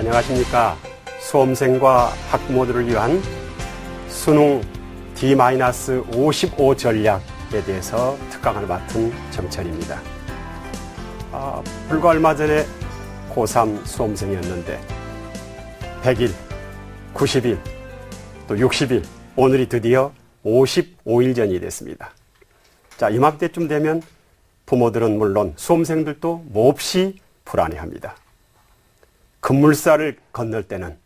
안녕하십니까. 수험생과 학부모들을 위한 수능 D-55 전략에 대해서 특강을 맡은 정철입니다. 불과 얼마 전에 고3 수험생이었는데 100일, 90일, 또 60일, 오늘이 드디어 55일 전이 됐습니다. 자, 이맘때쯤 되면 부모들은 물론 수험생들도 몹시 불안해합니다. 급물살을 건널 때는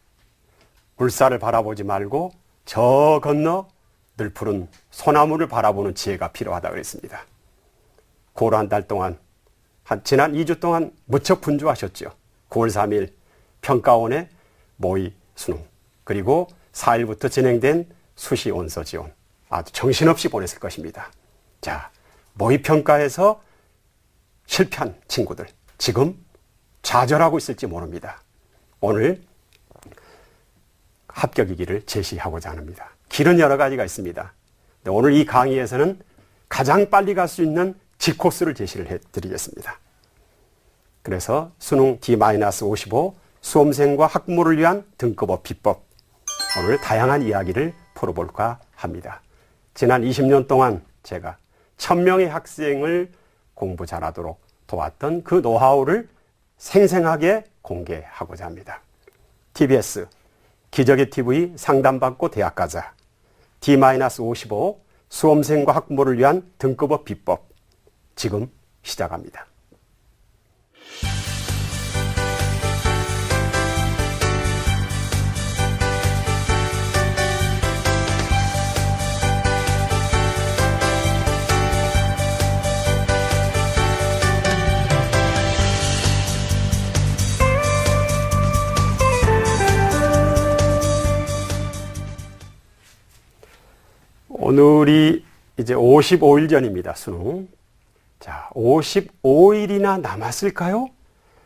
물살을 바라보지 말고 저 건너 늘 푸른 소나무를 바라보는 지혜가 필요하다고 그랬습니다. 9월 한 달 동안, 지난 2주 동안 무척 분주하셨죠. 9월 3일 평가원의 모의 수능, 그리고 4일부터 진행된 수시 원서 지원, 아주 정신없이 보냈을 것입니다. 자, 모의 평가에서 실패한 친구들, 지금 좌절하고 있을지 모릅니다. 오늘 합격의 길을 제시하고자 합니다. 길은 여러 가지가 있습니다. 오늘 이 강의에서는 가장 빨리 갈 수 있는 G코스를 제시를 해드리겠습니다. 그래서 수능 D-55 수험생과 학부모를 위한 등급업 비법, 오늘 다양한 이야기를 풀어볼까 합니다. 지난 20년 동안 제가 1000명의 학생을 공부 잘하도록 도왔던 그 노하우를 생생하게 공개하고자 합니다. TBS 기적의 TV 상담받고 대학 가자 D-55 수험생과 학부모를 위한 등급업 비법, 지금 시작합니다. 오늘이 이제 55일 전입니다, 수능. 자, 55일이나 남았을까요?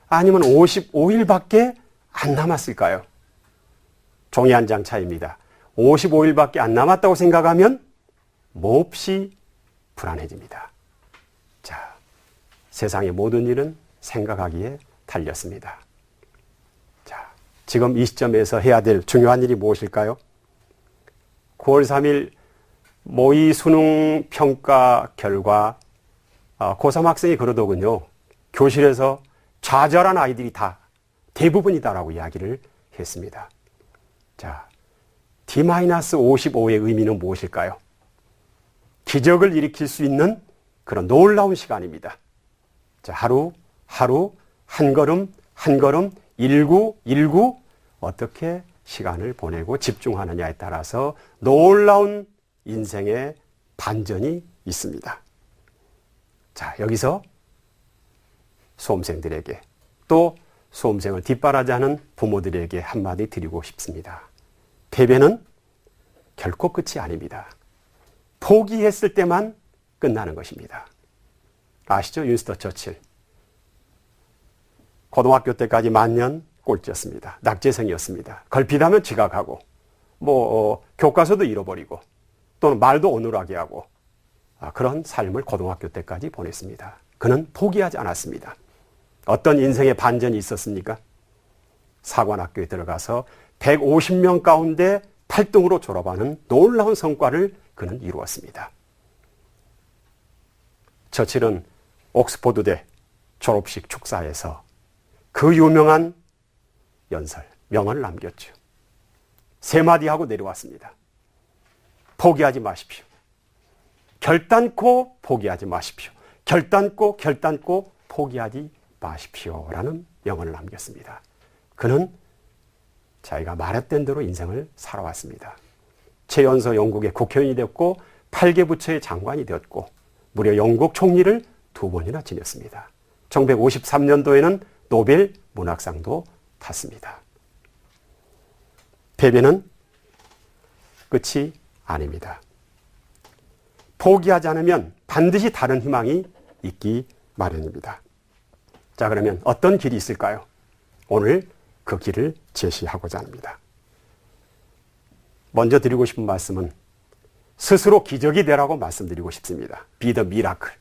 아니면 55일밖에 안 남았을까요? 종이 한 장 차이입니다. 55일밖에 안 남았다고 생각하면 몹시 불안해집니다. 자, 세상의 모든 일은 생각하기에 달렸습니다. 자, 지금 이 시점에서 해야 될 중요한 일이 무엇일까요? 9월 3일 모의 수능 평가 결과 고3 학생이 그러더군요. 교실에서 좌절한 아이들이 다 대부분이다라고 이야기를 했습니다. 자, D-55의 의미는 무엇일까요? 기적을 일으킬 수 있는 그런 놀라운 시간입니다. 자, 하루 한 걸음 한 걸음 일구 어떻게 시간을 보내고 집중하느냐에 따라서 놀라운 인생의 반전이 있습니다. 자, 여기서 수험생들에게 또 수험생을 뒷바라지하는 부모들에게 한마디 드리고 싶습니다. 패배는 결코 끝이 아닙니다. 포기했을 때만 끝나는 것입니다. 아시죠? 윈스턴 처칠. 고등학교 때까지 만년 꼴찌였습니다. 낙제생이었습니다. 걸핏하면 지각하고 교과서도 잃어버리고 또는 말도 어눌하게 하고 그런 삶을 고등학교 때까지 보냈습니다. 그는 포기하지 않았습니다. 어떤 인생의 반전이 있었습니까? 사관학교에 들어가서 150명 가운데 8등으로 졸업하는 놀라운 성과를 그는 이루었습니다. 처칠은 옥스포드대 졸업식 축사에서 그 유명한 연설, 명언을 남겼죠. 세 마디 하고 내려왔습니다. 포기하지 마십시오. 결단코 포기하지 마십시오. 결단코 포기하지 마십시오라는 명언을 남겼습니다. 그는 자기가 말했던 대로 인생을 살아왔습니다. 최연소 영국의 국회의원이 되었고 8개 부처의 장관이 되었고 무려 영국 총리를 2번이나 지냈습니다. 1953년도에는 노벨 문학상도 탔습니다. 패배는 끝이 아닙니다. 포기하지 않으면 반드시 다른 희망이 있기 마련입니다. 자, 그러면 어떤 길이 있을까요? 오늘 그 길을 제시하고자 합니다. 먼저 드리고 싶은 말씀은 스스로 기적이 되라고 말씀드리고 싶습니다. Be the miracle.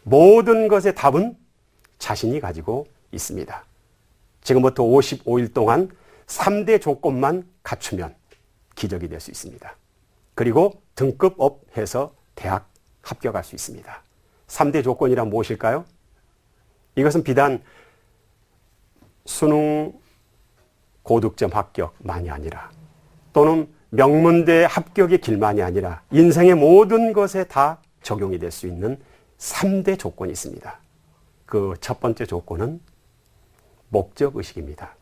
모든 것의 답은 자신이 가지고 있습니다. 지금부터 55일 동안 3대 조건만 갖추면 기적이 될 수 있습니다. 그리고 등급업해서 대학 합격할 수 있습니다. 3대 조건이란 무엇일까요? 이것은 비단 수능 고득점 합격만이 아니라 또는 명문대 합격의 길만이 아니라 인생의 모든 것에 다 적용이 될 수 있는 3대 조건이 있습니다. 그 첫 번째 조건은 목적의식입니다.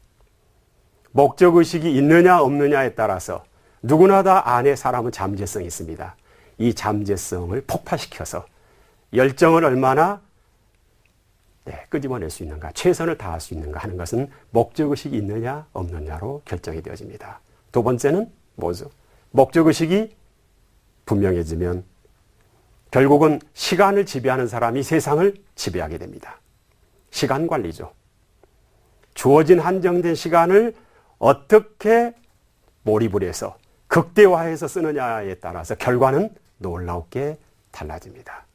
목적의식이 있느냐 없느냐에 따라서 누구나 다 안에 사람은 잠재성이 있습니다. 이 잠재성을 폭발시켜서 열정을 얼마나 끄집어낼 수 있는가, 최선을 다할 수 있는가 하는 것은 목적의식이 있느냐 없느냐로 결정이 되어집니다. 두 번째는 뭐죠? 목적의식이 분명해지면 결국은 시간을 지배하는 사람이 세상을 지배하게 됩니다. 시간 관리죠. 주어진 한정된 시간을 어떻게 몰입을 해서 극대화해서 쓰느냐에 따라서 결과는 놀랍게 달라집니다.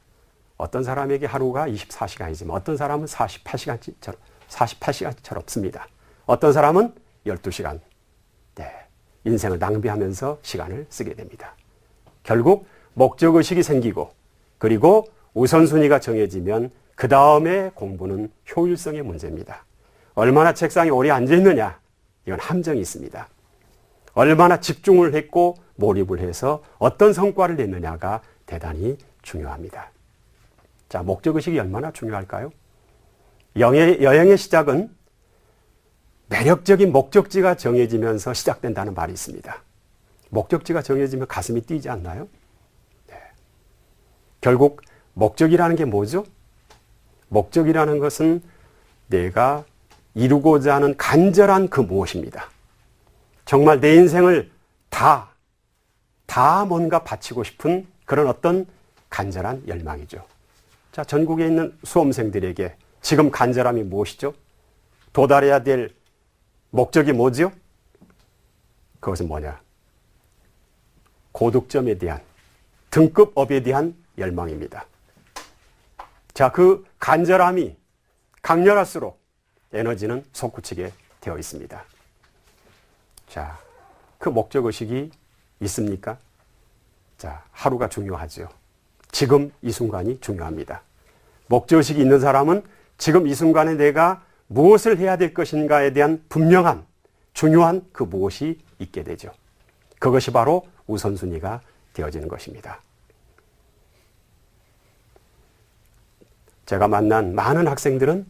어떤 사람에게 하루가 24시간이지만 어떤 사람은 48시간처럼 씁니다. 어떤 사람은 12시간. 인생을 낭비하면서 시간을 쓰게 됩니다. 결국 목적의식이 생기고 그리고 우선순위가 정해지면 그 다음에 공부는 효율성의 문제입니다. 얼마나 책상에 오래 앉아있느냐, 이건 함정이 있습니다. 얼마나 집중을 했고 몰입을 해서 어떤 성과를 냈느냐가 대단히 중요합니다. 자, 목적의식이 얼마나 중요할까요? 여행의 시작은 매력적인 목적지가 정해지면서 시작된다는 말이 있습니다. 목적지가 정해지면 가슴이 뛰지 않나요? 네. 결국 목적이라는 게 뭐죠? 목적이라는 것은 내가 이루고자 하는 간절한 그 무엇입니다. 정말 내 인생을 다 뭔가 바치고 싶은 그런 어떤 간절한 열망이죠. 자, 전국에 있는 수험생들에게 지금 간절함이 무엇이죠? 도달해야 될 목적이 뭐죠? 그것은 뭐냐? 고득점에 대한, 등급업에 대한 열망입니다. 자, 그 간절함이 강렬할수록 에너지는 솟구치게 되어 있습니다. 자, 그 목적의식이 있습니까? 자, 하루가 중요하죠. 지금 이 순간이 중요합니다. 목적의식이 있는 사람은 지금 이 순간에 내가 무엇을 해야 될 것인가에 대한 분명한, 중요한 그 무엇이 있게 되죠. 그것이 바로 우선순위가 되어지는 것입니다. 제가 만난 많은 학생들은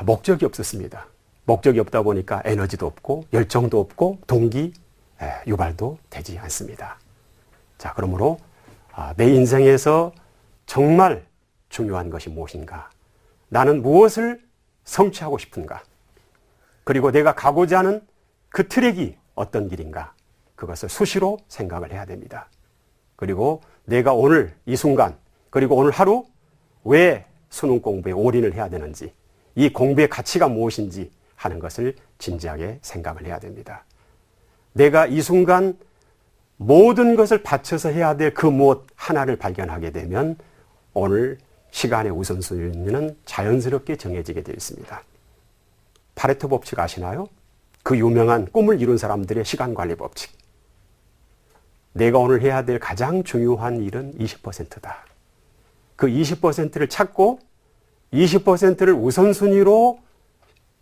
목적이 없었습니다. 목적이 없다 보니까 에너지도 없고 열정도 없고 동기 유발도 되지 않습니다. 자, 그러므로 내 인생에서 정말 중요한 것이 무엇인가? 나는 무엇을 성취하고 싶은가? 그리고 내가 가고자 하는 그 트랙이 어떤 길인가? 그것을 수시로 생각을 해야 됩니다. 그리고 내가 오늘 이 순간, 그리고 오늘 하루 왜 수능 공부에 올인을 해야 되는지, 이 공부의 가치가 무엇인지 하는 것을 진지하게 생각을 해야 됩니다. 내가 이 순간 모든 것을 바쳐서 해야 될 그 무엇 하나를 발견하게 되면 오늘 시간의 우선순위는 자연스럽게 정해지게 되어 있습니다. 파레토 법칙 아시나요? 그 유명한 꿈을 이룬 사람들의 시간관리 법칙. 내가 오늘 해야 될 가장 중요한 일은 20%다. 그 20%를 찾고 20%를 우선순위로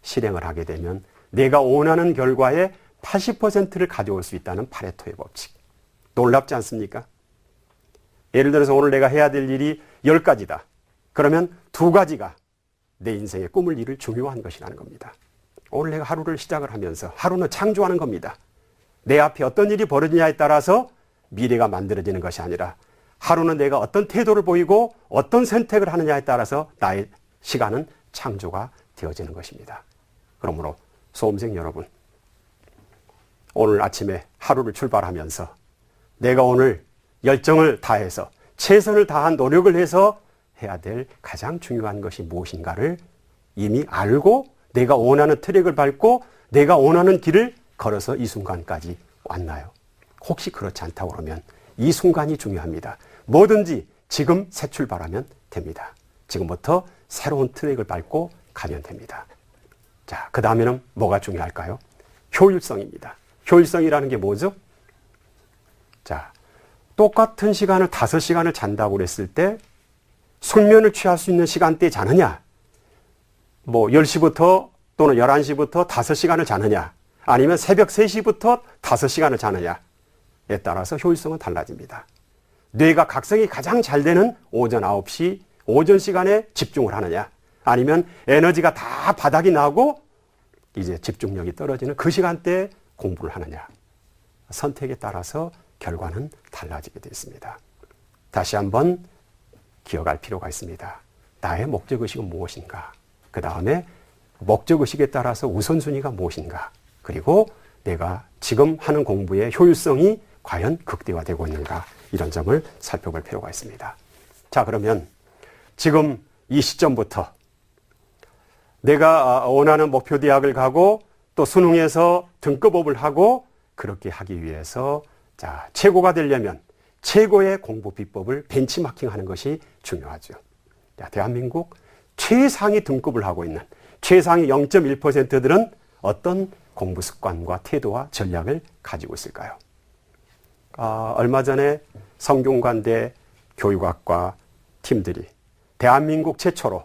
실행을 하게 되면 내가 원하는 결과의 80%를 가져올 수 있다는 파레토의 법칙. 놀랍지 않습니까? 예를 들어서 오늘 내가 해야 될 일이 10가지다. 그러면 2가지가 내 인생의 꿈을 이룰 중요한 것이라는 겁니다. 오늘 내가 하루를 시작을 하면서 하루는 창조하는 겁니다. 내 앞에 어떤 일이 벌어지냐에 따라서 미래가 만들어지는 것이 아니라 하루는 내가 어떤 태도를 보이고 어떤 선택을 하느냐에 따라서 나의 시간은 창조가 되어지는 것입니다. 그러므로 수험생 여러분, 오늘 아침에 하루를 출발하면서 내가 오늘 열정을 다해서 최선을 다한 노력을 해서 해야 될 가장 중요한 것이 무엇인가를 이미 알고 내가 원하는 트랙을 밟고 내가 원하는 길을 걸어서 이 순간까지 왔나요? 혹시 그렇지 않다고 그러면 이 순간이 중요합니다. 뭐든지 지금 새 출발하면 됩니다. 지금부터 새로운 트랙을 밟고 가면 됩니다. 자, 그 다음에는 뭐가 중요할까요? 효율성입니다. 효율성이라는 게 뭐죠? 자, 똑같은 시간을 5시간을 잔다고 그랬을 때 숙면을 취할 수 있는 시간대에 자느냐? 뭐 10시부터 또는 11시부터 5시간을 자느냐? 아니면 새벽 3시부터 5시간을 자느냐에 따라서 효율성은 달라집니다. 뇌가 각성이 가장 잘 되는 오전 9시, 오전 시간에 집중을 하느냐? 아니면 에너지가 다 바닥이 나고 이제 집중력이 떨어지는 그 시간대에 공부를 하느냐? 선택에 따라서 결과는 달라지게 되어 있습니다. 다시 한번 기억할 필요가 있습니다. 나의 목적의식은 무엇인가? 그 다음에 목적의식에 따라서 우선순위가 무엇인가? 그리고 내가 지금 하는 공부의 효율성이 과연 극대화되고 있는가? 이런 점을 살펴볼 필요가 있습니다. 자, 그러면 지금 이 시점부터 내가 원하는 목표 대학을 가고 또 수능에서 등급업을 하고 그렇게 하기 위해서 자, 최고가 되려면 최고의 공부 비법을 벤치마킹하는 것이 중요하죠. 자, 대한민국 최상위 등급을 하고 있는 최상위 0.1%들은 어떤 공부 습관과 태도와 전략을 가지고 있을까요? 얼마 전에 성균관대 교육학과 팀들이 대한민국 최초로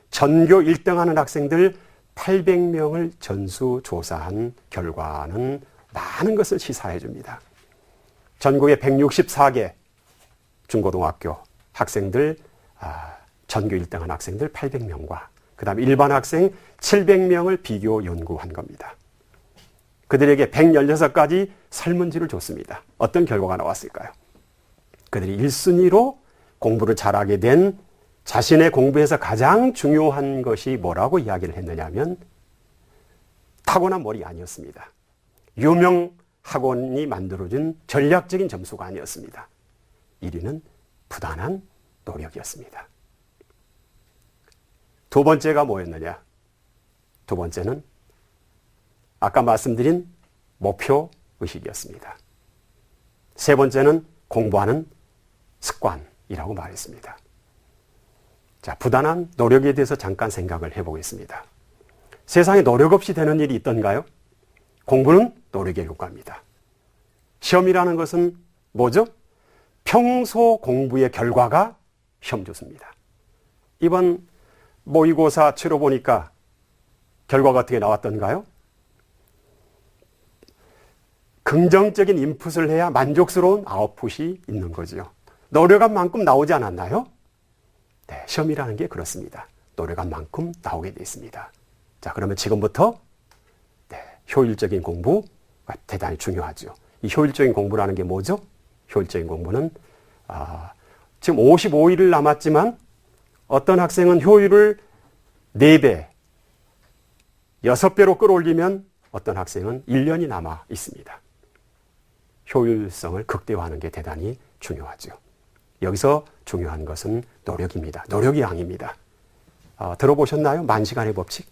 전교 1등하는 학생들 800명을 전수조사한 결과는 많은 것을 시사해 줍니다. 전국의 164개 중고등학교 학생들, 전교 1등한 학생들 800명과 그 다음에 일반 학생 700명을 비교 연구한 겁니다. 그들에게 116가지 설문지를 줬습니다. 어떤 결과가 나왔을까요? 그들이 1순위로 공부를 잘하게 된 자신의 공부에서 가장 중요한 것이 뭐라고 이야기를 했느냐면 타고난 머리 아니었습니다. 유명 학원이 만들어준 전략적인 점수가 아니었습니다. 1위는 부단한 노력이었습니다. 두 번째가 뭐였느냐? 두 번째는 아까 말씀드린 목표의식이었습니다. 세 번째는 공부하는 습관이라고 말했습니다. 자, 부단한 노력에 대해서 잠깐 생각을 해보겠습니다. 세상에 노력 없이 되는 일이 있던가요? 공부는 노력의 결과입니다. 시험이라는 것은 뭐죠? 평소 공부의 결과가 시험 조수입니다. 이번 모의고사 치러보니까 결과가 어떻게 나왔던가요? 긍정적인 인풋을 해야 만족스러운 아웃풋이 있는 거죠. 노력한 만큼 나오지 않았나요? 네, 시험이라는 게 그렇습니다. 노력한 만큼 나오게 되어 있습니다. 자, 그러면 지금부터 효율적인 공부가 대단히 중요하죠. 이 효율적인 공부라는 게 뭐죠? 효율적인 공부는 지금 55일을 남았지만 어떤 학생은 효율을 4배, 6배로 끌어올리면 어떤 학생은 1년이 남아 있습니다. 효율성을 극대화하는 게 대단히 중요하죠. 여기서 중요한 것은 노력입니다. 노력이 양입니다. 들어보셨나요? 만시간의 법칙?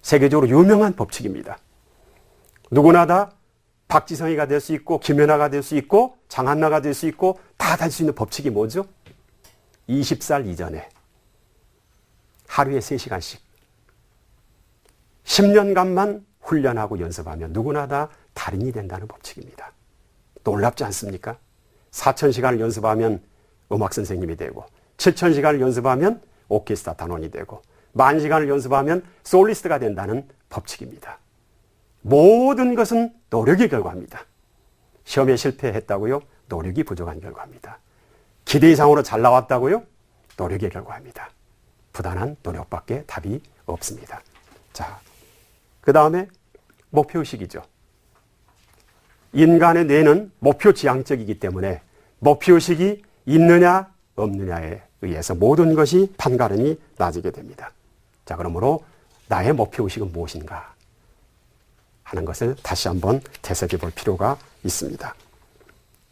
세계적으로 유명한 법칙입니다. 누구나 다 박지성이가 될 수 있고 김연아가 될 수 있고 장한나가 될 수 있고 다 될 수 있는 법칙이 뭐죠? 20살 이전에 하루에 3시간씩 10년간만 훈련하고 연습하면 누구나 다 달인이 된다는 법칙입니다. 놀랍지 않습니까? 4,000시간을 연습하면 음악 선생님이 되고 7,000시간을 연습하면 오케스트라 단원이 되고 10,000시간을 연습하면 솔리스트가 된다는 법칙입니다. 모든 것은 노력의 결과입니다. 시험에 실패했다고요? 노력이 부족한 결과입니다. 기대 이상으로 잘 나왔다고요? 노력의 결과입니다. 부단한 노력밖에 답이 없습니다. 자, 그 다음에 목표의식이죠. 인간의 뇌는 목표지향적이기 때문에 목표의식이 있느냐 없느냐에 의해서 모든 것이 판가름이 나지게 됩니다. 자, 그러므로 나의 목표의식은 무엇인가 하는 것을 다시 한번 되새겨 볼 필요가 있습니다.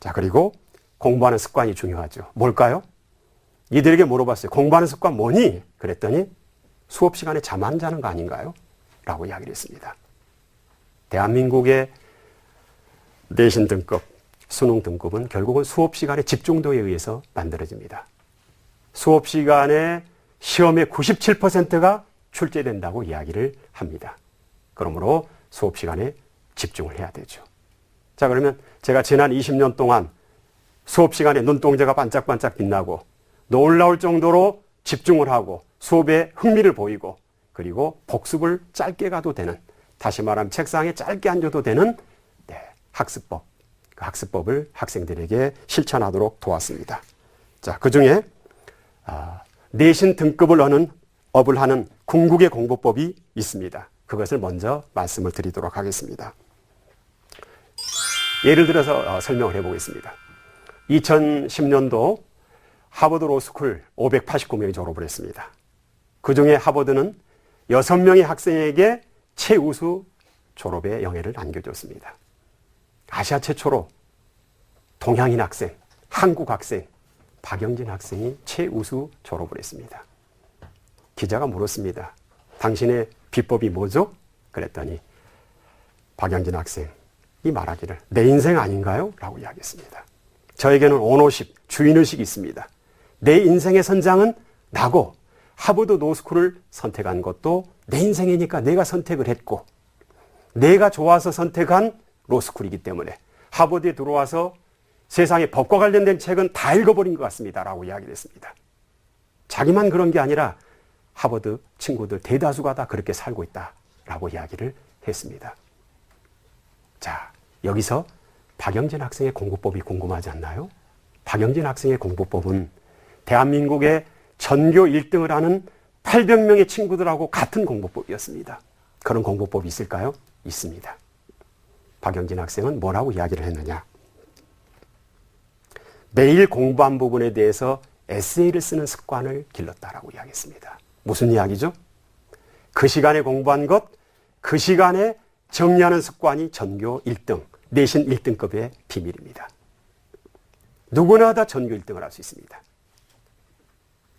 자, 그리고 공부하는 습관이 중요하죠. 뭘까요? 이들에게 물어봤어요. 공부하는 습관 뭐니? 그랬더니 수업 시간에 잠 안 자는 거 아닌가요? 라고 이야기를 했습니다. 대한민국의 내신 등급, 수능 등급은 결국은 수업 시간의 집중도에 의해서 만들어집니다. 수업 시간에 시험의 97%가 출제된다고 이야기를 합니다. 그러므로 수업 시간에 집중을 해야 되죠. 자, 그러면 제가 지난 20년 동안 수업 시간에 눈동자가 반짝반짝 빛나고 놀라울 정도로 집중을 하고 수업에 흥미를 보이고 그리고 복습을 짧게 가도 되는, 다시 말하면 책상에 짧게 앉아도 되는 학습법, 그 학습법을 학생들에게 실천하도록 도왔습니다. 자, 그 중에 내신 등급을 업을 하는 궁극의 공부법이 있습니다. 그것을 먼저 말씀을 드리도록 하겠습니다. 예를 들어서 설명을 해보겠습니다. 2010년도 하버드 로스쿨 589명이 졸업을 했습니다. 그 중에 하버드는 6명의 학생에게 최우수 졸업의 영예를 안겨줬습니다. 아시아 최초로 동양인 학생, 한국 학생, 박영진 학생이 최우수 졸업을 했습니다. 기자가 물었습니다. 당신의 비법이 뭐죠? 그랬더니 박영진 학생이 말하기를 내 인생 아닌가요? 라고 이야기했습니다. 저에게는 오너십, 주인의식이 있습니다. 내 인생의 선장은 나고 하버드 로스쿨을 선택한 것도 내 인생이니까 내가 선택을 했고 내가 좋아서 선택한 로스쿨이기 때문에 하버드에 들어와서 세상에 법과 관련된 책은 다 읽어버린 것 같습니다. 라고 이야기를 했습니다. 자기만 그런 게 아니라 하버드 친구들 대다수가 다 그렇게 살고 있다라고 이야기를 했습니다. 자, 여기서 박영진 학생의 공부법이 궁금하지 않나요? 박영진 학생의 공부법은 대한민국의 전교 1등을 하는 800명의 친구들하고 같은 공부법이었습니다. 그런 공부법이 있을까요? 있습니다. 박영진 학생은 뭐라고 이야기를 했느냐? 매일 공부한 부분에 대해서 에세이를 쓰는 습관을 길렀다라고 이야기했습니다. 무슨 이야기죠? 그 시간에 공부한 것, 그 시간에 정리하는 습관이 전교 1등, 내신 1등급의 비밀입니다. 누구나 다 전교 1등을 할 수 있습니다.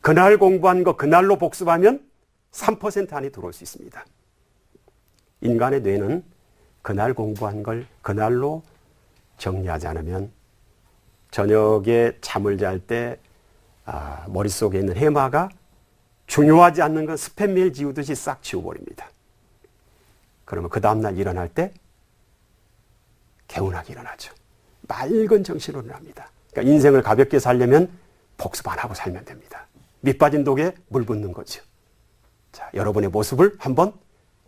그날 공부한 거 그날로 복습하면 3% 안에 들어올 수 있습니다. 인간의 뇌는 그날 공부한 걸 그날로 정리하지 않으면 저녁에 잠을 잘 때 머릿속에 있는 해마가 중요하지 않는 건 스팸 메일 지우듯이 싹 지워버립니다. 그러면 그 다음날 일어날 때 개운하게 일어나죠. 맑은 정신으로 일어납니다. 그러니까 인생을 가볍게 살려면 복습 안 하고 살면 됩니다. 밑 빠진 독에 물 붓는 거죠. 자, 여러분의 모습을 한번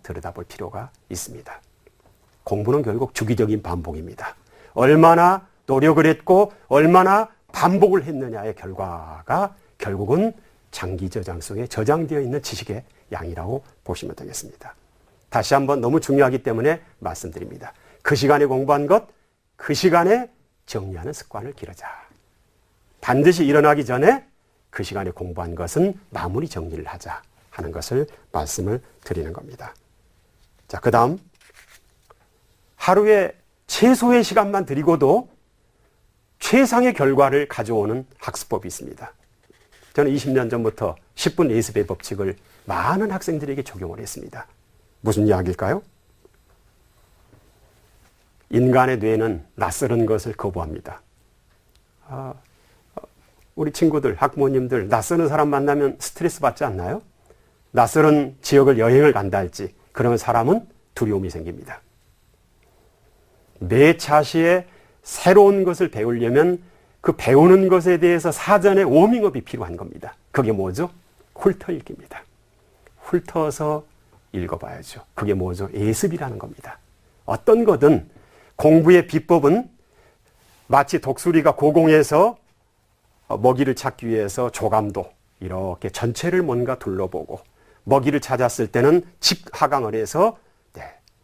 들여다볼 필요가 있습니다. 공부는 결국 주기적인 반복입니다. 얼마나 노력을 했고 얼마나 반복을 했느냐의 결과가 결국은 장기 저장 속에 저장되어 있는 지식의 양이라고 보시면 되겠습니다. 다시 한번 너무 중요하기 때문에 말씀드립니다. 그 시간에 공부한 것, 그 시간에 정리하는 습관을 기르자. 반드시 일어나기 전에 그 시간에 공부한 것은 마무리 정리를 하자 하는 것을 말씀을 드리는 겁니다. 자, 그 다음 하루에 최소의 시간만 들이고도 최상의 결과를 가져오는 학습법이 있습니다. 저는 20년 전부터 10분 예습의 법칙을 많은 학생들에게 적용을 했습니다. 무슨 이야기일까요? 인간의 뇌는 낯설은 것을 거부합니다. 우리 친구들, 학부모님들 낯서는 사람 만나면 스트레스 받지 않나요? 낯설은 지역을 여행을 간다 할지 그러면 사람은 두려움이 생깁니다. 매 차시에 새로운 것을 배우려면 그 배우는 것에 대해서 사전에 워밍업이 필요한 겁니다. 그게 뭐죠? 훑어 읽기입니다. 훑어서 읽어봐야죠. 그게 뭐죠? 예습이라는 겁니다. 어떤 거든 공부의 비법은 마치 독수리가 고공에서 먹이를 찾기 위해서 조감도 이렇게 전체를 뭔가 둘러보고 먹이를 찾았을 때는 직하강을 해서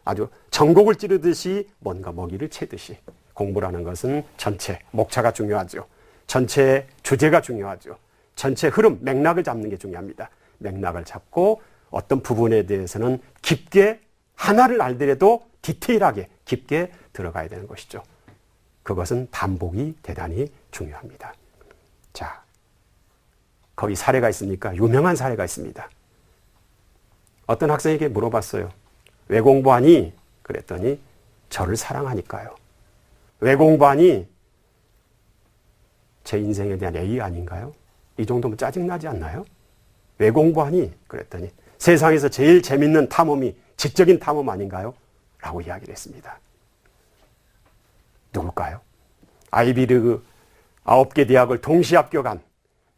아주 전곡을 찌르듯이 뭔가 먹이를 채듯이 공부라는 것은 전체, 목차가 중요하죠. 전체 주제가 중요하죠. 전체 흐름, 맥락을 잡는 게 중요합니다. 맥락을 잡고 어떤 부분에 대해서는 깊게 하나를 알더라도 디테일하게 깊게 들어가야 되는 것이죠. 그것은 반복이 대단히 중요합니다. 자, 거기 사례가 있으니까 유명한 사례가 있습니다. 어떤 학생에게 물어봤어요. 왜 공부하니? 그랬더니 저를 사랑하니까요. 왜 공부하니? 제 인생에 대한 애의 아닌가요? 이 정도면 짜증나지 않나요? 왜 공부하니? 그랬더니 세상에서 제일 재밌는 탐험이 지적인 탐험 아닌가요? 라고 이야기를 했습니다. 누굴까요? 아이비리그 9개 대학을 동시 합격한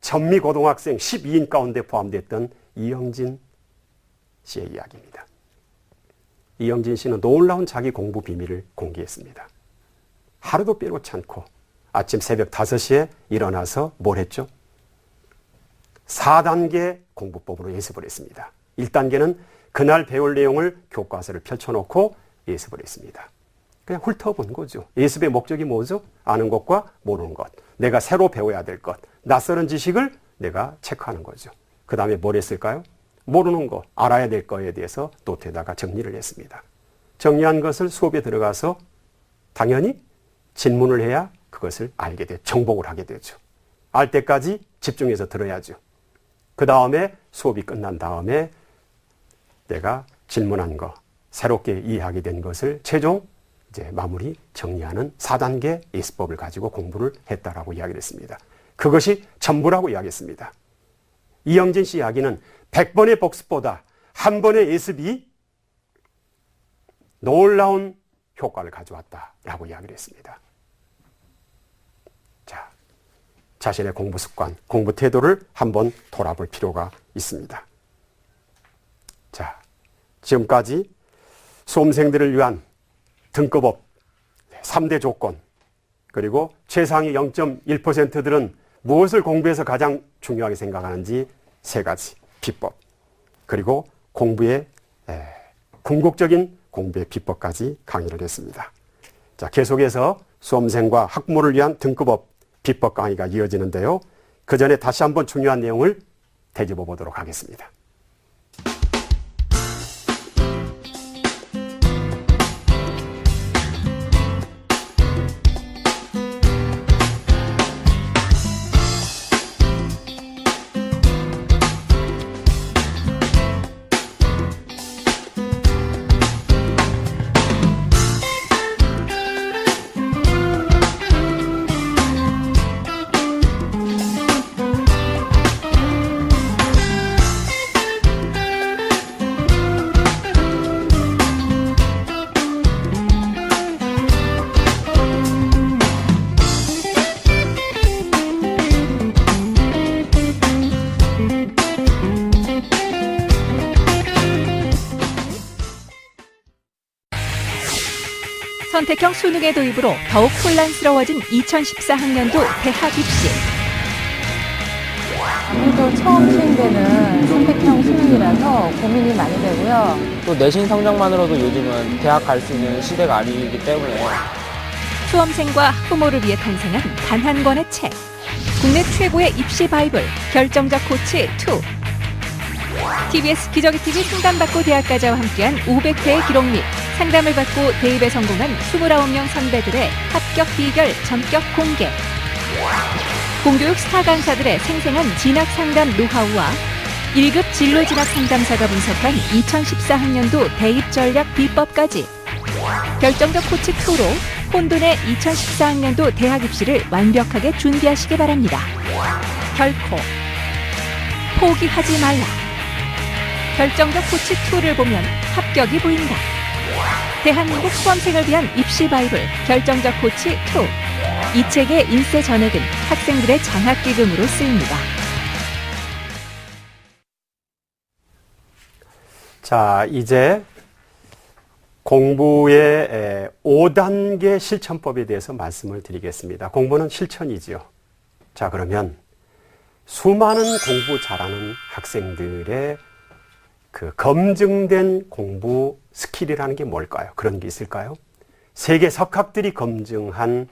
전미 고등학생 12인 가운데 포함됐던 이영진 씨의 이야기입니다. 이영진 씨는 놀라운 자기 공부 비밀을 공개했습니다. 하루도 빼놓지 않고 아침 새벽 5시에 일어나서 뭘 했죠? 4단계 공부법으로 예습을 했습니다. 1단계는 그날 배울 내용을 교과서를 펼쳐놓고 예습을 했습니다. 그냥 훑어본 거죠. 예습의 목적이 뭐죠? 아는 것과 모르는 것, 내가 새로 배워야 될 것, 낯설은 지식을 내가 체크하는 거죠. 그 다음에 뭘 했을까요? 모르는 거, 알아야 될 거에 대해서 노트에다가 정리를 했습니다. 정리한 것을 수업에 들어가서 당연히 질문을 해야 그것을 알게 돼, 정복을 하게 되죠. 알 때까지 집중해서 들어야죠. 그 다음에 수업이 끝난 다음에 내가 질문한 거, 새롭게 이해하게 된 것을 최종 이제 마무리 정리하는 4단계 예습법을 가지고 공부를 했다라고 이야기를 했습니다. 그것이 전부라고 이야기했습니다. 이영진 씨 이야기는 100번의 복습보다 한 번의 예습이 놀라운 효과를 가져왔다라고 이야기를 했습니다. 자, 자신의 공부 습관, 공부 태도를 한번 돌아볼 필요가 있습니다. 자, 지금까지 수험생들을 위한 등급업 3대 조건, 그리고 최상위 0.1%들은 무엇을 공부해서 가장 중요하게 생각하는지 3가지 비법, 그리고 공부의 궁극적인 공부의 비법까지 강의를 했습니다. 자, 계속해서 수험생과 학부모를 위한 등급업 비법 강의가 이어지는데요. 그 전에 다시 한번 중요한 내용을 되짚어 보도록 하겠습니다. 선택형 수능의 도입으로 더욱 혼란스러워진 2014학년도 대학 입시. 아무래도 처음 시행되는 선택형 수능이라서 고민이 많이 되고요. 또 내신 성적만으로도 요즘은 대학 갈 수 있는 시대가 아니기 때문에 수험생과 학부모를 위해 탄생한 단 한 권의 책. 국내 최고의 입시 바이블 결정적 코치 2. TBS 기저귀 TV 상담받고 대학가자와 함께한 500회의 기록 및 상담을 받고 대입에 성공한 29명 선배들의 합격 비결 전격 공개. 공교육 스타 강사들의 생생한 진학 상담 노하우와 1급 진로 진학 상담사가 분석한 2014학년도 대입 전략 비법까지 결정적 코치 2로 혼돈의 2014학년도 대학 입시를 완벽하게 준비하시기 바랍니다. 결코 포기하지 말라. 결정적 코치 2를 보면 합격이 보인다. 대한민국 수험생을 위한 입시 바이블 결정적 코치 2. 이 책의 인쇄 전액은 학생들의 장학기금으로 쓰입니다. 자, 이제 공부의 5단계 실천법에 대해서 말씀을 드리겠습니다. 공부는 실천이지요. 자, 그러면 수많은 공부 잘하는 학생들의 그 검증된 공부 스킬이라는 게 뭘까요? 그런 게 있을까요? 세계 석학들이 검증한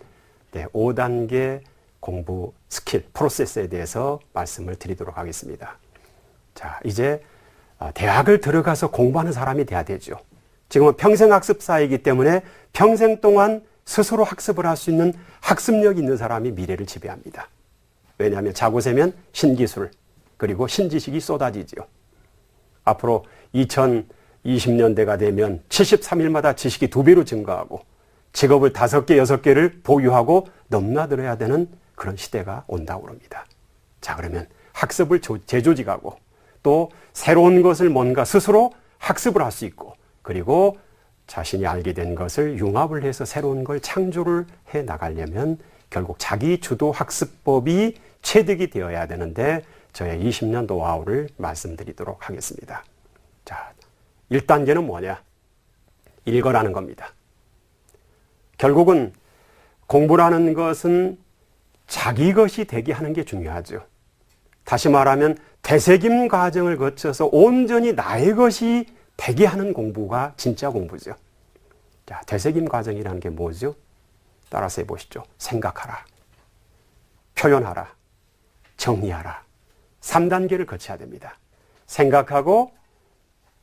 5단계 공부 스킬, 프로세스에 대해서 말씀을 드리도록 하겠습니다. 자, 이제 대학을 들어가서 공부하는 사람이 돼야 되죠. 지금은 평생학습 사회이기 때문에 평생 동안 스스로 학습을 할 수 있는 학습력이 있는 사람이 미래를 지배합니다. 왜냐하면 자고 세면 신기술, 그리고 신지식이 쏟아지죠. 앞으로 2020년대가 되면 73일마다 지식이 2배로 증가하고 직업을 5개, 6개를 보유하고 넘나들어야 되는 그런 시대가 온다고 합니다. 자, 그러면 학습을 재조직하고 또 새로운 것을 뭔가 스스로 학습을 할 수 있고 그리고 자신이 알게 된 것을 융합을 해서 새로운 걸 창조를 해 나가려면 결국 자기 주도 학습법이 체득이 되어야 되는데 저의 20년 노하우를 말씀드리도록 하겠습니다. 자, 1단계는 뭐냐? 읽어라는 겁니다. 결국은 공부라는 것은 자기 것이 되게 하는 게 중요하죠. 다시 말하면 되새김 과정을 거쳐서 온전히 나의 것이 되게 하는 공부가 진짜 공부죠. 자, 되새김 과정이라는 게 뭐죠? 따라서 해보시죠. 생각하라, 표현하라, 정리하라. 3단계를 거쳐야 됩니다. 생각하고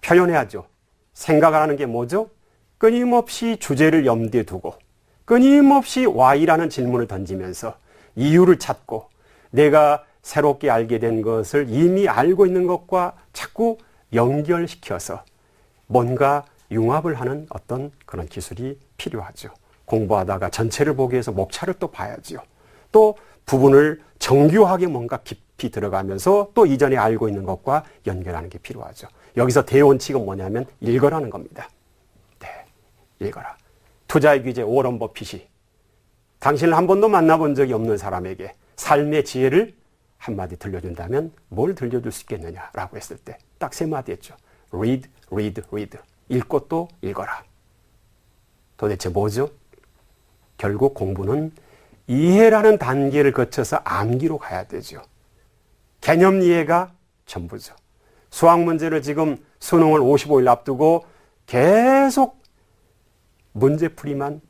표현해야죠. 생각하라는 게 뭐죠? 끊임없이 주제를 염두에 두고 끊임없이 why라는 질문을 던지면서 이유를 찾고 내가 새롭게 알게 된 것을 이미 알고 있는 것과 자꾸 연결시켜서 뭔가 융합을 하는 어떤 그런 기술이 필요하죠. 공부하다가 전체를 보기 위해서 목차를 또 봐야지요. 또 부분을 정교하게 뭔가 깊이 들어가면서 또 이전에 알고 있는 것과 연결하는 게 필요하죠. 여기서 대원칙은 뭐냐면 읽어라는 겁니다. 네, 읽어라. 투자의 귀재 워런 버핏이 당신을 한 번도 만나본 적이 없는 사람에게 삶의 지혜를 한마디 들려준다면 뭘 들려줄 수 있겠느냐라고 했을 때 딱 3마디 했죠. read, read, read. 읽고 또 읽어라. 도대체 뭐죠? 결국 공부는 이해라는 단계를 거쳐서 암기로 가야 되죠. 개념 이해가 전부죠. 수학 문제를 지금 수능을 55일 앞두고 계속 문제풀이만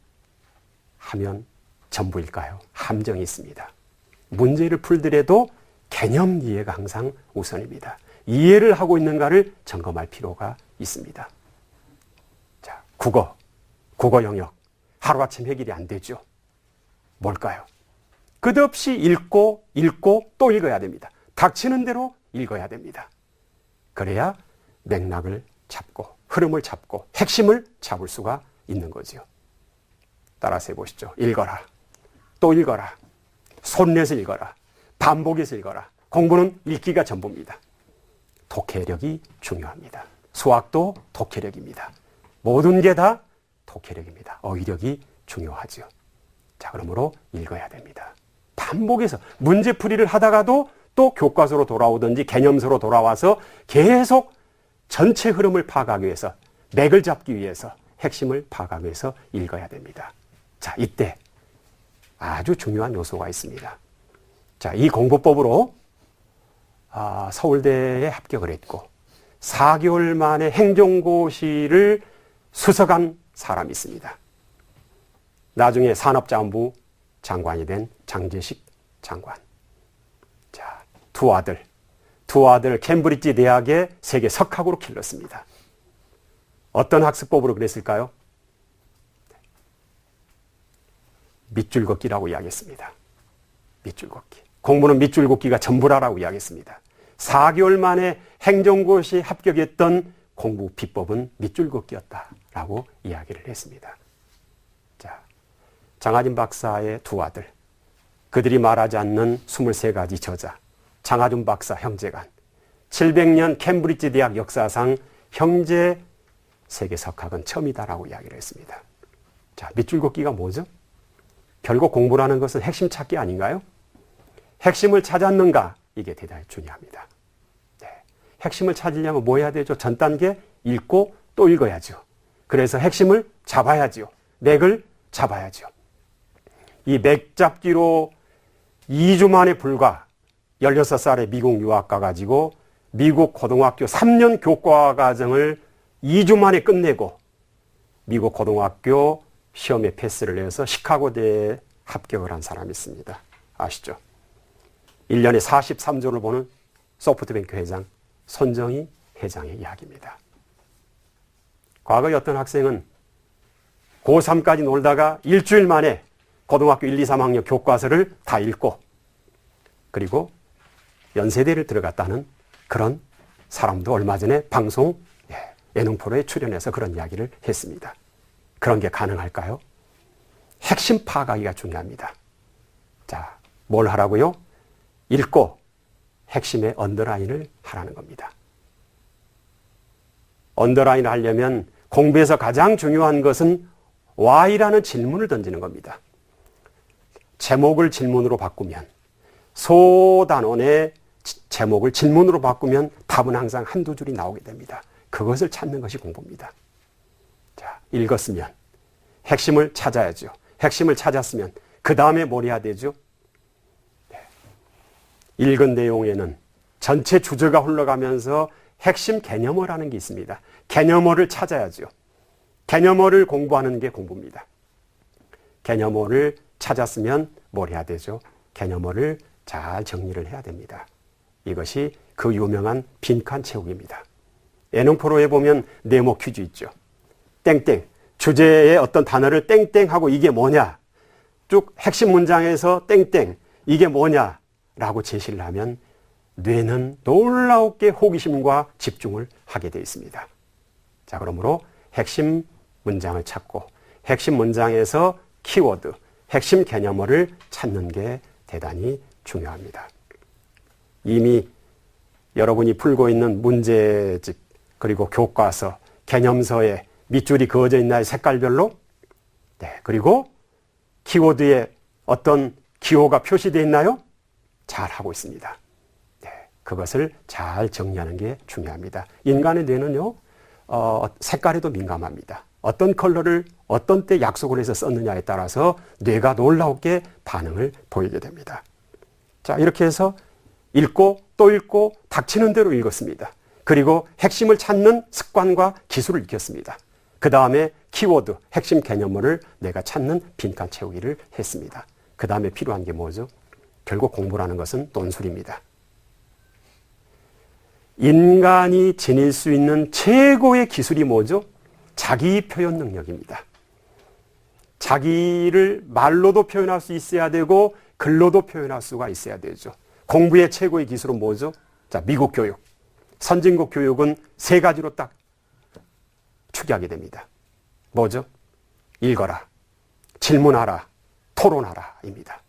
하면 전부일까요? 함정이 있습니다. 문제를 풀더라도 개념 이해가 항상 우선입니다. 이해를 하고 있는가를 점검할 필요가 있습니다. 자, 국어 영역. 하루아침 해결이 안 되죠. 뭘까요? 끝없이 읽고 또 읽어야 됩니다. 닥치는 대로 읽어야 됩니다. 그래야 맥락을 잡고 흐름을 잡고 핵심을 잡을 수가 있는 거죠. 따라서 해보시죠. 읽어라. 또 읽어라. 손내서 읽어라. 반복해서 읽어라. 공부는 읽기가 전부입니다. 독해력이 중요합니다. 수학도 독해력입니다. 모든 게 다 독해력입니다. 어휘력이 중요하죠. 자, 그러므로 읽어야 됩니다. 반복해서 문제풀이를 하다가도 또 교과서로 돌아오든지 개념서로 돌아와서 계속 전체 흐름을 파악하기 위해서 맥을 잡기 위해서 핵심을 파악하기 위해서 읽어야 됩니다. 자, 이때 아주 중요한 요소가 있습니다. 자, 이 공부법으로 서울대에 합격을 했고 4개월 만에 행정고시를 수석한 사람이 있습니다. 나중에 산업자원부 장관이 된 장제식 장관. 자, 두 아들 캠브리지 대학의 세계 석학으로 길렀습니다. 어떤 학습법으로 그랬을까요? 밑줄 걷기라고 이야기했습니다. 밑줄 걷기. 공부는 밑줄 걷기가 전부라라고 이야기했습니다. 4개월 만에 행정고시 합격했던 공부 비법은 밑줄 걷기였다라고 이야기를 했습니다. 자, 장하진 박사의 두 아들, 그들이 말하지 않는 23가지 저자, 장하준 박사 형제간, 700년 캠브리지 대학 역사상 형제 세계 석학은 처음이다라고 이야기를 했습니다. 자, 밑줄 걷기가 뭐죠? 결국 공부라는 것은 핵심 찾기 아닌가요? 핵심을 찾았는가? 이게 대단히 중요합니다. 네. 핵심을 찾으려면 뭐 해야 되죠? 전 단계 읽고 또 읽어야죠. 그래서 핵심을 잡아야죠. 맥을 잡아야죠. 이 맥 잡기로 2주 만에 불과 16살에 미국 유학 가가지고 미국 고등학교 3년 교과 과정을 2주 만에 끝내고 미국 고등학교 시험에 패스를 해서 시카고대에 합격을 한 사람이 있습니다. 아시죠? 1년에 43조를 보는 소프트뱅크 회장 손정희 회장의 이야기입니다. 과거에 어떤 학생은 고3까지 놀다가 일주일 만에 고등학교 1, 2, 3학년 교과서를 다 읽고 그리고 연세대를 들어갔다는 그런 사람도 얼마 전에 방송 예능 프로에 출연해서 그런 이야기를 했습니다. 그런 게 가능할까요? 핵심 파악하기가 중요합니다. 자, 뭘 하라고요? 읽고 핵심의 언더라인을 하라는 겁니다. 언더라인 하려면 공부에서 가장 중요한 것은 why라는 질문을 던지는 겁니다. 제목을 질문으로 바꾸면, 소단원의 제목을 질문으로 바꾸면 답은 항상 한두 줄이 나오게 됩니다. 그것을 찾는 것이 공부입니다. 자, 읽었으면 핵심을 찾아야죠. 핵심을 찾았으면 그 다음에 뭘 해야 되죠? 네. 읽은 내용에는 전체 주제가 흘러가면서 핵심 개념어라는 게 있습니다. 개념어를 찾아야죠. 개념어를 공부하는 게 공부입니다. 개념어를 찾았으면 뭘 해야 되죠? 개념어를 잘 정리를 해야 됩니다. 이것이 그 유명한 빈칸 채우기입니다. 예능 프로에 보면 네모 퀴즈 있죠. 땡땡. 주제의 어떤 단어를 땡땡하고 이게 뭐냐? 쭉 핵심 문장에서 땡땡. 이게 뭐냐? 라고 제시를 하면 뇌는 놀라웠게 호기심과 집중을 하게 되어 있습니다. 자, 그러므로 핵심 문장을 찾고 핵심 문장에서 키워드, 핵심 개념어를 찾는 게 대단히 중요합니다. 이미 여러분이 풀고 있는 문제집, 그리고 교과서, 개념서에 밑줄이 그어져 있나요? 색깔별로? 네. 그리고 키워드에 어떤 기호가 표시되어 있나요? 잘 하고 있습니다. 네. 그것을 잘 정리하는 게 중요합니다. 인간의 뇌는요, 색깔에도 민감합니다. 어떤 컬러를 어떤 때 약속을 해서 썼느냐에 따라서 뇌가 놀라웠게 반응을 보이게 됩니다. 자, 이렇게 해서 읽고 또 읽고 닥치는 대로 읽었습니다. 그리고 핵심을 찾는 습관과 기술을 익혔습니다. 그 다음에 키워드, 핵심 개념어를 내가 찾는 빈칸 채우기를 했습니다. 그 다음에 필요한 게 뭐죠? 결국 공부라는 것은 논술입니다. 인간이 지닐 수 있는 최고의 기술이 뭐죠? 자기 표현 능력입니다. 자기를 말로도 표현할 수 있어야 되고 글로도 표현할 수가 있어야 되죠. 공부의 최고의 기술은 뭐죠? 자, 미국 교육. 선진국 교육은 세 가지로 딱 축약이 됩니다. 뭐죠? 읽어라, 질문하라, 토론하라 입니다.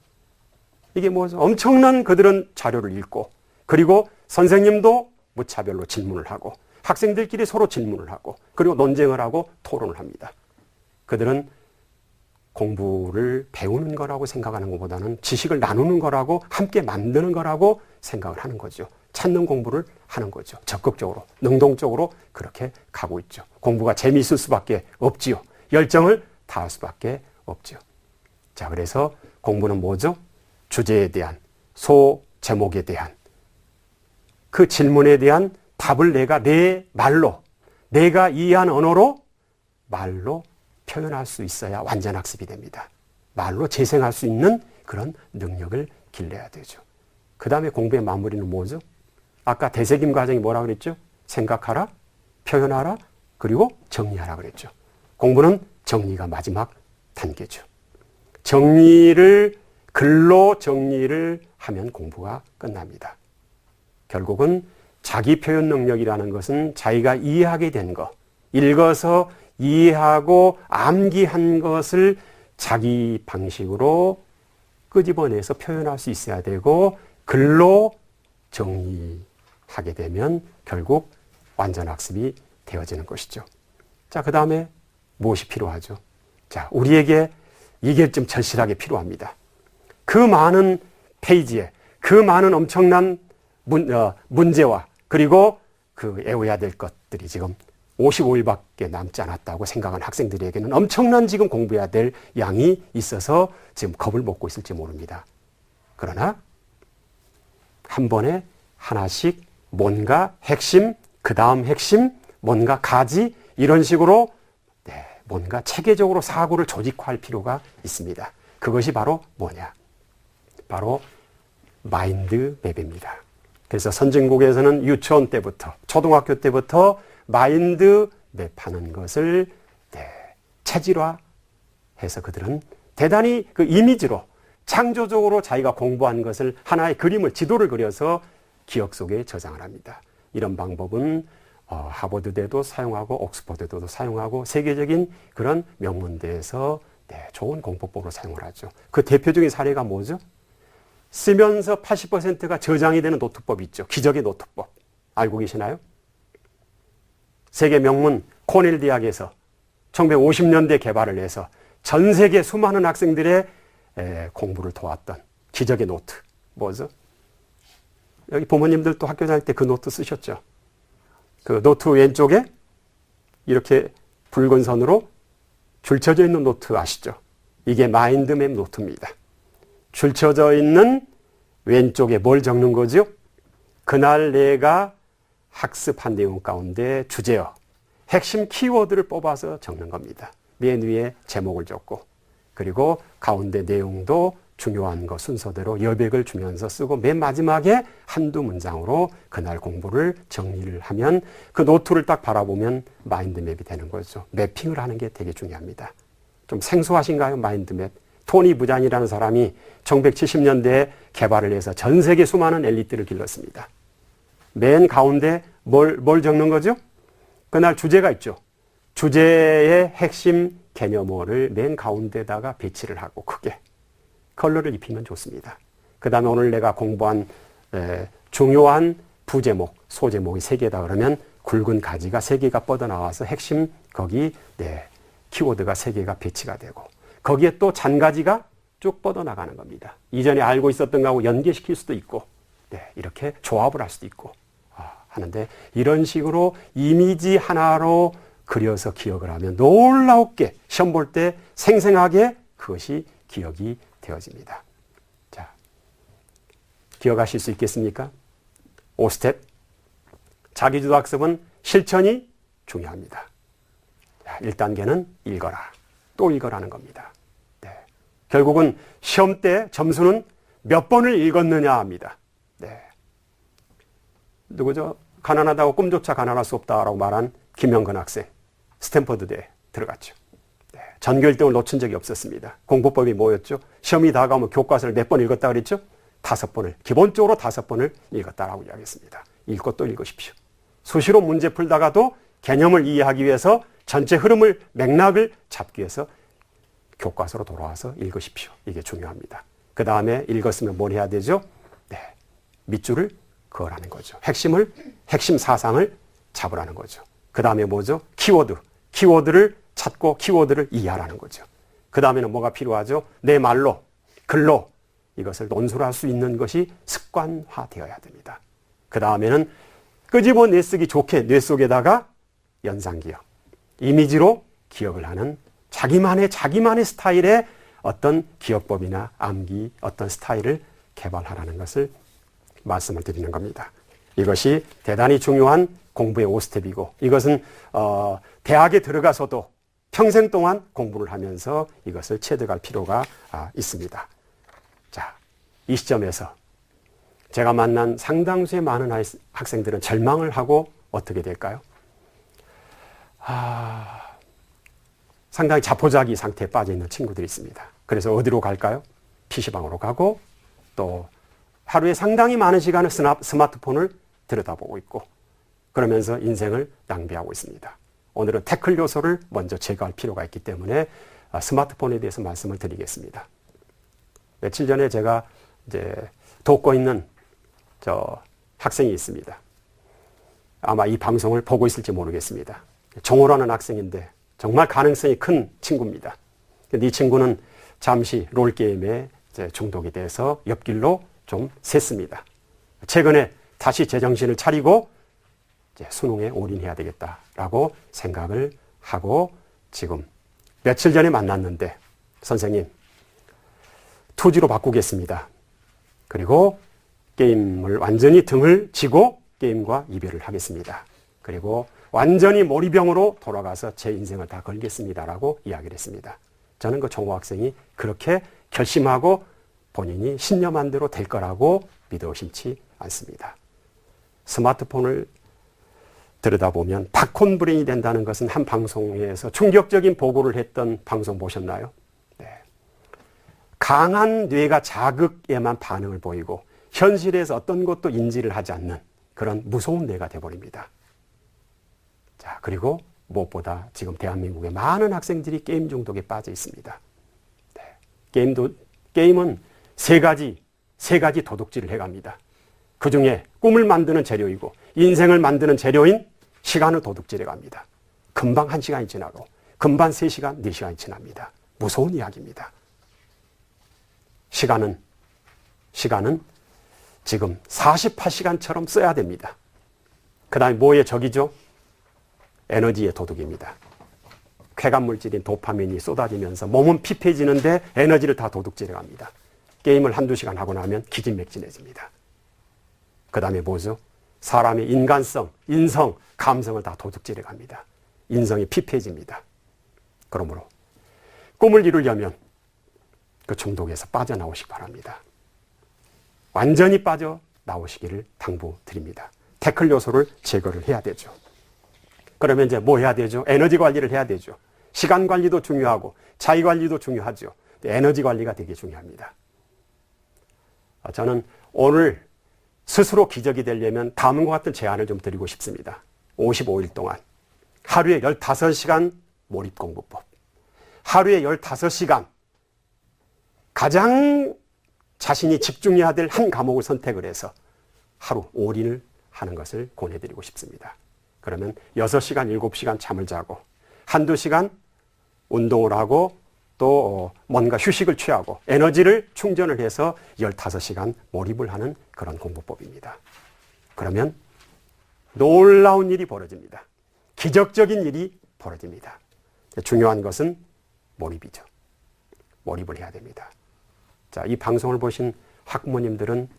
이게 뭐죠? 엄청난 그들은 자료를 읽고 그리고 선생님도 무차별로 질문을 하고 학생들끼리 서로 질문을 하고 그리고 논쟁을 하고 토론을 합니다. 그들은 공부를 배우는 거라고 생각하는 것보다는 지식을 나누는 거라고 함께 만드는 거라고 생각을 하는 거죠. 찾는 공부를 하는 거죠. 적극적으로, 능동적으로 그렇게 가고 있죠. 공부가 재미있을 수밖에 없지요. 열정을 다할 수밖에 없죠. 자, 그래서 공부는 뭐죠? 주제에 대한, 제목에 대한 그 질문에 대한 답을 내가 내 말로, 내가 이해한 언어로 말로 표현할 수 있어야 완전 학습이 됩니다. 말로 재생할 수 있는 그런 능력을 길러야 되죠. 그 다음에 공부의 마무리는 뭐죠? 아까 대세김 과정이 뭐라 그랬죠? 생각하라, 표현하라, 그리고 정리하라 그랬죠. 공부는 정리가 마지막 단계죠. 글로 정리를 하면 공부가 끝납니다. 결국은 자기 표현 능력이라는 것은 자기가 이해하게 된 것, 읽어서 이해하고 암기한 것을 자기 방식으로 끄집어내서 표현할 수 있어야 되고 글로 정리하게 되면 결국 완전 학습이 되어지는 것이죠. 자, 그 다음에 무엇이 필요하죠? 자, 우리에게 이게 좀 절실하게 필요합니다. 그 많은 페이지에 그 많은 엄청난 문제와 그리고 그 외워야 될 것들이 지금 55일밖에 남지 않았다고 생각한 학생들에게는 엄청난 지금 공부해야 될 양이 있어서 지금 겁을 먹고 있을지 모릅니다. 그러나 한 번에 하나씩 뭔가 핵심, 그 다음 핵심, 뭔가 가지 이런 식으로 뭔가 체계적으로 사고를 조직화할 필요가 있습니다. 그것이 바로 뭐냐? 바로 마인드맵입니다. 그래서 선진국에서는 유치원 때부터 초등학교 때부터 마인드맵하는 것을 체질화해서 그들은 대단히 그 이미지로 창조적으로 자기가 공부한 것을 하나의 그림을 지도를 그려서 기억 속에 저장을 합니다. 이런 방법은 하버드대도 사용하고 옥스퍼드대도 사용하고 세계적인 그런 명문대에서 좋은 공부법으로 사용을 하죠. 그 대표적인 사례가 뭐죠? 쓰면서 80%가 저장이 되는 노트법이 있죠. 기적의 노트법. 알고 계시나요? 세계 명문 코넬 대학에서 1950년대 개발을 해서 전 세계 수많은 학생들의 공부를 도왔던 기적의 노트. 뭐죠? 여기 부모님들도 학교 다닐 때 그 노트 쓰셨죠? 그 노트 왼쪽에 이렇게 붉은 선으로 줄쳐져 있는 노트 아시죠? 이게 마인드맵 노트입니다. 줄쳐져 있는 왼쪽에 뭘 적는 거죠? 그날 내가 학습한 내용 가운데 주제어, 핵심 키워드를 뽑아서 적는 겁니다. 맨 위에 제목을 적고, 그리고 가운데 내용도 중요한 거 순서대로 여백을 주면서 쓰고, 맨 마지막에 한두 문장으로 그날 공부를 정리를 하면 그 노트를 딱 바라보면 마인드맵이 되는 거죠. 매핑을 하는 게 되게 중요합니다. 좀 생소하신가요? 마인드맵. 토니 부잔이라는 사람이 1970년대에 개발을 해서 전 세계 수많은 엘리트를 길렀습니다. 맨 가운데 뭘 적는 거죠? 그날 주제가 있죠. 주제의 핵심 개념어를 맨 가운데다가 배치를 하고 크게 컬러를 입히면 좋습니다. 그 다음에 오늘 내가 공부한 중요한 부제목, 소제목이 3개다 그러면 굵은 가지가 3개가 뻗어나와서 핵심 거기 키워드가 3개가 배치가 되고, 거기에 또 잔가지가 쭉 뻗어나가는 겁니다. 이전에 알고 있었던 거하고 연계시킬 수도 있고, 이렇게 조합을 할 수도 있고 하는데, 이런 식으로 이미지 하나로 그려서 기억을 하면 놀랍게 시험 볼 때 생생하게 그것이 기억이 되어집니다. 자, 기억하실 수 있겠습니까? 5스텝. 자기주도 학습은 실천이 중요합니다. 1단계는 읽어라. 또 읽어라는 겁니다. 결국은 시험 때 점수는 몇 번을 읽었느냐 합니다. 누구죠? 가난하다고 꿈조차 가난할 수 없다라고 말한 김영건 학생. 스탠퍼드대에 들어갔죠. 전교 1등을 놓친 적이 없었습니다. 공부법이 뭐였죠? 시험이 다가오면 교과서를 몇 번 읽었다 그랬죠? 5번을, 기본적으로 5번을 읽었다라고 이야기했습니다. 읽고 또 읽으십시오. 수시로 문제 풀다가도 개념을 이해하기 위해서 전체 흐름을, 맥락을 잡기 위해서 교과서로 돌아와서 읽으십시오. 이게 중요합니다. 그 다음에 읽었으면 뭘 해야 되죠? 밑줄을 그으라는 거죠. 핵심 사상을 잡으라는 거죠. 그 다음에 뭐죠? 키워드를 찾고 키워드를 이해하라는 거죠. 그 다음에는 뭐가 필요하죠? 내 말로, 글로 이것을 논술할 수 있는 것이 습관화되어야 됩니다. 그 다음에는 끄집어 내쓰기 좋게 뇌 속에다가 연상기억, 이미지로 기억을 하는 자기만의 스타일의 어떤 기억법이나 암기 어떤 스타일을 개발하라는 것을 말씀을 드리는 겁니다. 이것이 대단히 중요한 공부의 5스텝이고, 이것은 대학에 들어가서도 평생 동안 공부를 하면서 이것을 체득할 필요가 있습니다. 자, 이 시점에서 제가 만난 상당수의 많은 학생들은 절망을 하고 어떻게 될까요? 상당히 자포자기 상태에 빠져 있는 친구들이 있습니다. 그래서 어디로 갈까요? PC방으로 가고, 또 하루에 상당히 많은 시간을 스마트폰을 들여다보고 있고, 그러면서 인생을 낭비하고 있습니다. 오늘은 태클 요소를 먼저 제거할 필요가 있기 때문에 스마트폰에 대해서 말씀을 드리겠습니다. 며칠 전에 제가 이제 돕고 있는 학생이 있습니다. 아마 이 방송을 보고 있을지 모르겠습니다. 정호라는 학생인데 정말 가능성이 큰 친구입니다. 근데 이 친구는 잠시 롤게임에 중독이 돼서 옆길로 좀 샜습니다. 최근에 다시 제정신을 차리고 이제 수능에 올인해야 되겠다라고 생각을 하고 지금 며칠 전에 만났는데, 선생님, 2G로 바꾸겠습니다. 그리고 게임을 완전히 등을 지고 게임과 이별을 하겠습니다. 그리고 완전히 몰입형으로 돌아가서 제 인생을 다 걸겠습니다라고 이야기를 했습니다. 저는 그 정호 학생이 그렇게 결심하고 본인이 신념한 대로 될 거라고 믿어 의심치 않습니다. 스마트폰을 들여다보면 팝콘 브레인이 된다는 것은 한 방송에서 충격적인 보고를 했던 방송 보셨나요? 강한 뇌가 자극에만 반응을 보이고 현실에서 어떤 것도 인지를 하지 않는 그런 무서운 뇌가 돼버립니다. 자, 그리고 무엇보다 지금 대한민국의 많은 학생들이 게임 중독에 빠져 있습니다. 게임은 세 가지 도둑질을 해갑니다. 그 중에 꿈을 만드는 재료이고 인생을 만드는 재료인 시간을 도둑질해 갑니다. 금방 1시간이 지나고 금방 3시간, 4시간이 지납니다. 무서운 이야기입니다. 시간은 지금 48시간처럼 써야 됩니다. 그 다음에 뭐의 적이죠? 에너지의 도둑입니다. 쾌감물질인 도파민이 쏟아지면서 몸은 피폐해지는데 에너지를 다 도둑질해 갑니다. 게임을 1-2시간 하고 나면 기진맥진해집니다. 그 다음에 뭐죠? 사람의 인간성, 인성, 감성을 다 도둑질해 갑니다. 인성이 피폐해집니다. 그러므로 꿈을 이루려면 그 중독에서 빠져나오시기 바랍니다. 완전히 빠져나오시기를 당부드립니다. 태클 요소를 제거를 해야 되죠. 그러면 이제 뭐 해야 되죠? 에너지 관리를 해야 되죠. 시간 관리도 중요하고 자기 관리도 중요하죠. 에너지 관리가 되게 중요합니다. 저는 오늘 스스로 기적이 되려면 다음과 같은 제안을 좀 드리고 싶습니다. 55일 동안 하루에 15시간 몰입공부법, 하루에 15시간 가장 자신이 집중해야 될 한 과목을 선택을 해서 하루 올인을 하는 것을 권해드리고 싶습니다. 그러면 6시간, 7시간 잠을 자고 1-2시간 운동을 하고 또 뭔가 휴식을 취하고 에너지를 충전을 해서 15시간 몰입을 하는 그런 공부법입니다. 그러면 놀라운 일이 벌어집니다. 기적적인 일이 벌어집니다. 중요한 것은 몰입이죠. 몰입을 해야 됩니다. 자, 이 방송을 보신 학부모님들은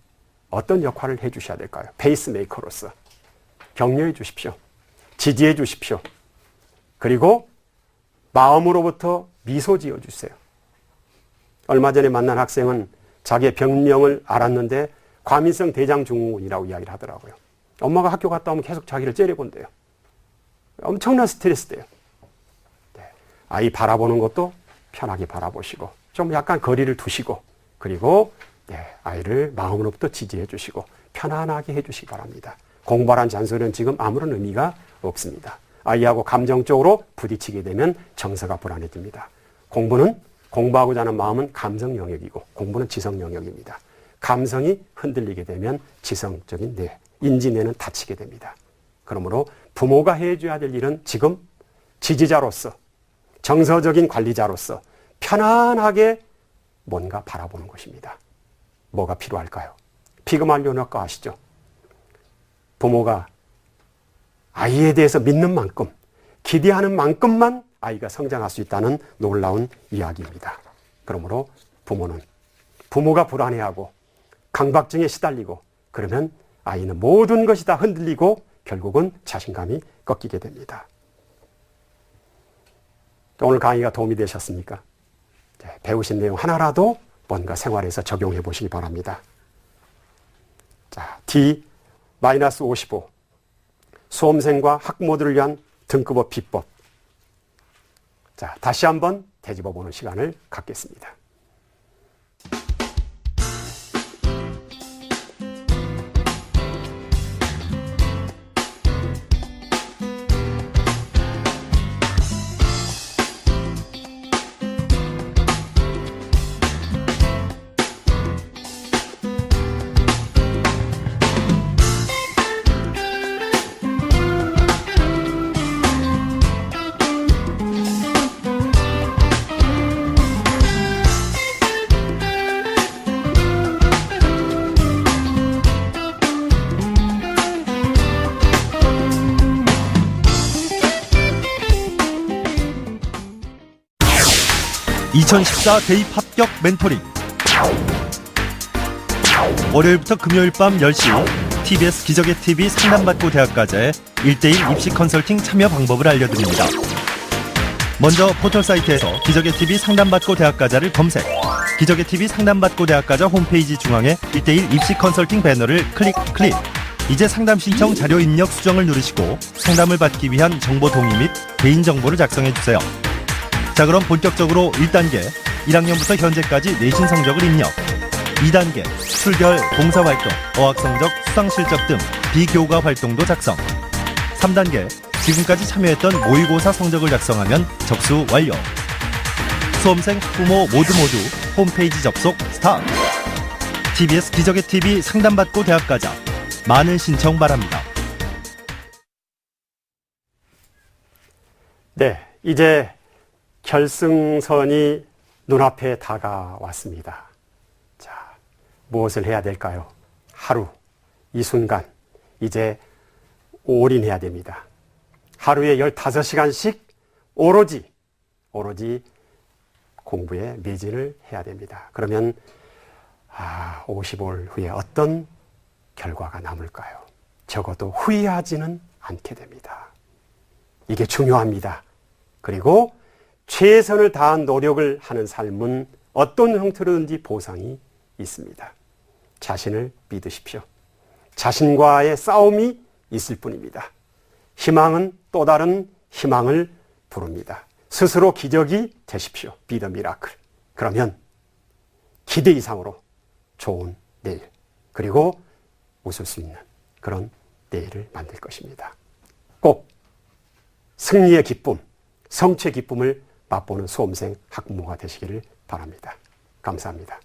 어떤 역할을 해 주셔야 될까요? 페이스메이커로서 격려해 주십시오. 지지해 주십시오. 그리고 마음으로부터 미소 지어 주세요. 얼마 전에 만난 학생은 자기의 병명을 알았는데 과민성 대장증후군이라고 이야기를 하더라고요. 엄마가 학교 갔다 오면 계속 자기를 째려본대요. 엄청난 스트레스대요. 네. 아이 바라보는 것도 편하게 바라보시고 좀 약간 거리를 두시고 그리고 아이를 마음으로부터 지지해 주시고 편안하게 해 주시기 바랍니다. 공부하라는 잔소리는 지금 아무런 의미가 없습니다. 아이하고 감정적으로 부딪히게 되면 정서가 불안해집니다. 공부는 공부하고자 하는 마음은 감성 영역이고 공부는 지성 영역입니다. 감성이 흔들리게 되면 지성적인 뇌, 인지뇌는 다치게 됩니다. 그러므로 부모가 해줘야 될 일은 지금 지지자로서 정서적인 관리자로서 편안하게 뭔가 바라보는 것입니다. 뭐가 필요할까요? 피그말리오너과 아시죠? 부모가 아이에 대해서 믿는 만큼, 기대하는 만큼만 아이가 성장할 수 있다는 놀라운 이야기입니다. 그러므로 부모가 불안해하고 강박증에 시달리고 그러면 아이는 모든 것이 다 흔들리고 결국은 자신감이 꺾이게 됩니다. 오늘 강의가 도움이 되셨습니까? 배우신 내용 하나라도 뭔가 생활에서 적용해 보시기 바랍니다. 자, D-55 수험생과 학부모들을 위한 등급업 비법. 자, 다시 한번 되짚어 보는 시간을 갖겠습니다. (2014) 대입 합격 멘토링. 월요일부터 금요일 밤 10시 TBS 기적의 TV 상담받고 대학가자의 1:1 입시 컨설팅 참여 방법을 알려드립니다. 먼저 포털사이트에서 기적의 TV 상담받고 대학가자를 검색. 기적의 TV 상담받고 대학가자 홈페이지 중앙에 1:1 입시 컨설팅 배너를 클릭. 이제 상담 신청 자료 입력 수정을 누르시고 상담을 받기 위한 정보 동의 및 개인정보를 작성해주세요. 자, 그럼 본격적으로 1단계 1학년부터 현재까지 내신 성적을 입력. 2단계 출결, 봉사활동, 어학성적, 수상실적 등 비교과 활동도 작성. 3단계 지금까지 참여했던 모의고사 성적을 작성하면 접수 완료. 수험생, 부모 모두 홈페이지 접속 스타트. TBS 기적의 TV 상담받고 대학가자. 많은 신청 바랍니다. 네, 이제 결승선이 눈앞에 다가왔습니다. 자, 무엇을 해야 될까요? 하루, 이 순간, 이제 올인해야 됩니다. 하루에 15시간씩 오로지 공부에 매진을 해야 됩니다. 그러면 50올 후에 어떤 결과가 남을까요? 적어도 후회하지는 않게 됩니다. 이게 중요합니다. 그리고 최선을 다한 노력을 하는 삶은 어떤 형태로든지 보상이 있습니다. 자신을 믿으십시오. 자신과의 싸움이 있을 뿐입니다. 희망은 또 다른 희망을 부릅니다. 스스로 기적이 되십시오. Be the miracle. 그러면 기대 이상으로 좋은 내일, 그리고 웃을 수 있는 그런 내일을 만들 것입니다. 꼭 승리의 기쁨, 성취의 기쁨을 맛보는 수험생 학부모가 되시기를 바랍니다. 감사합니다.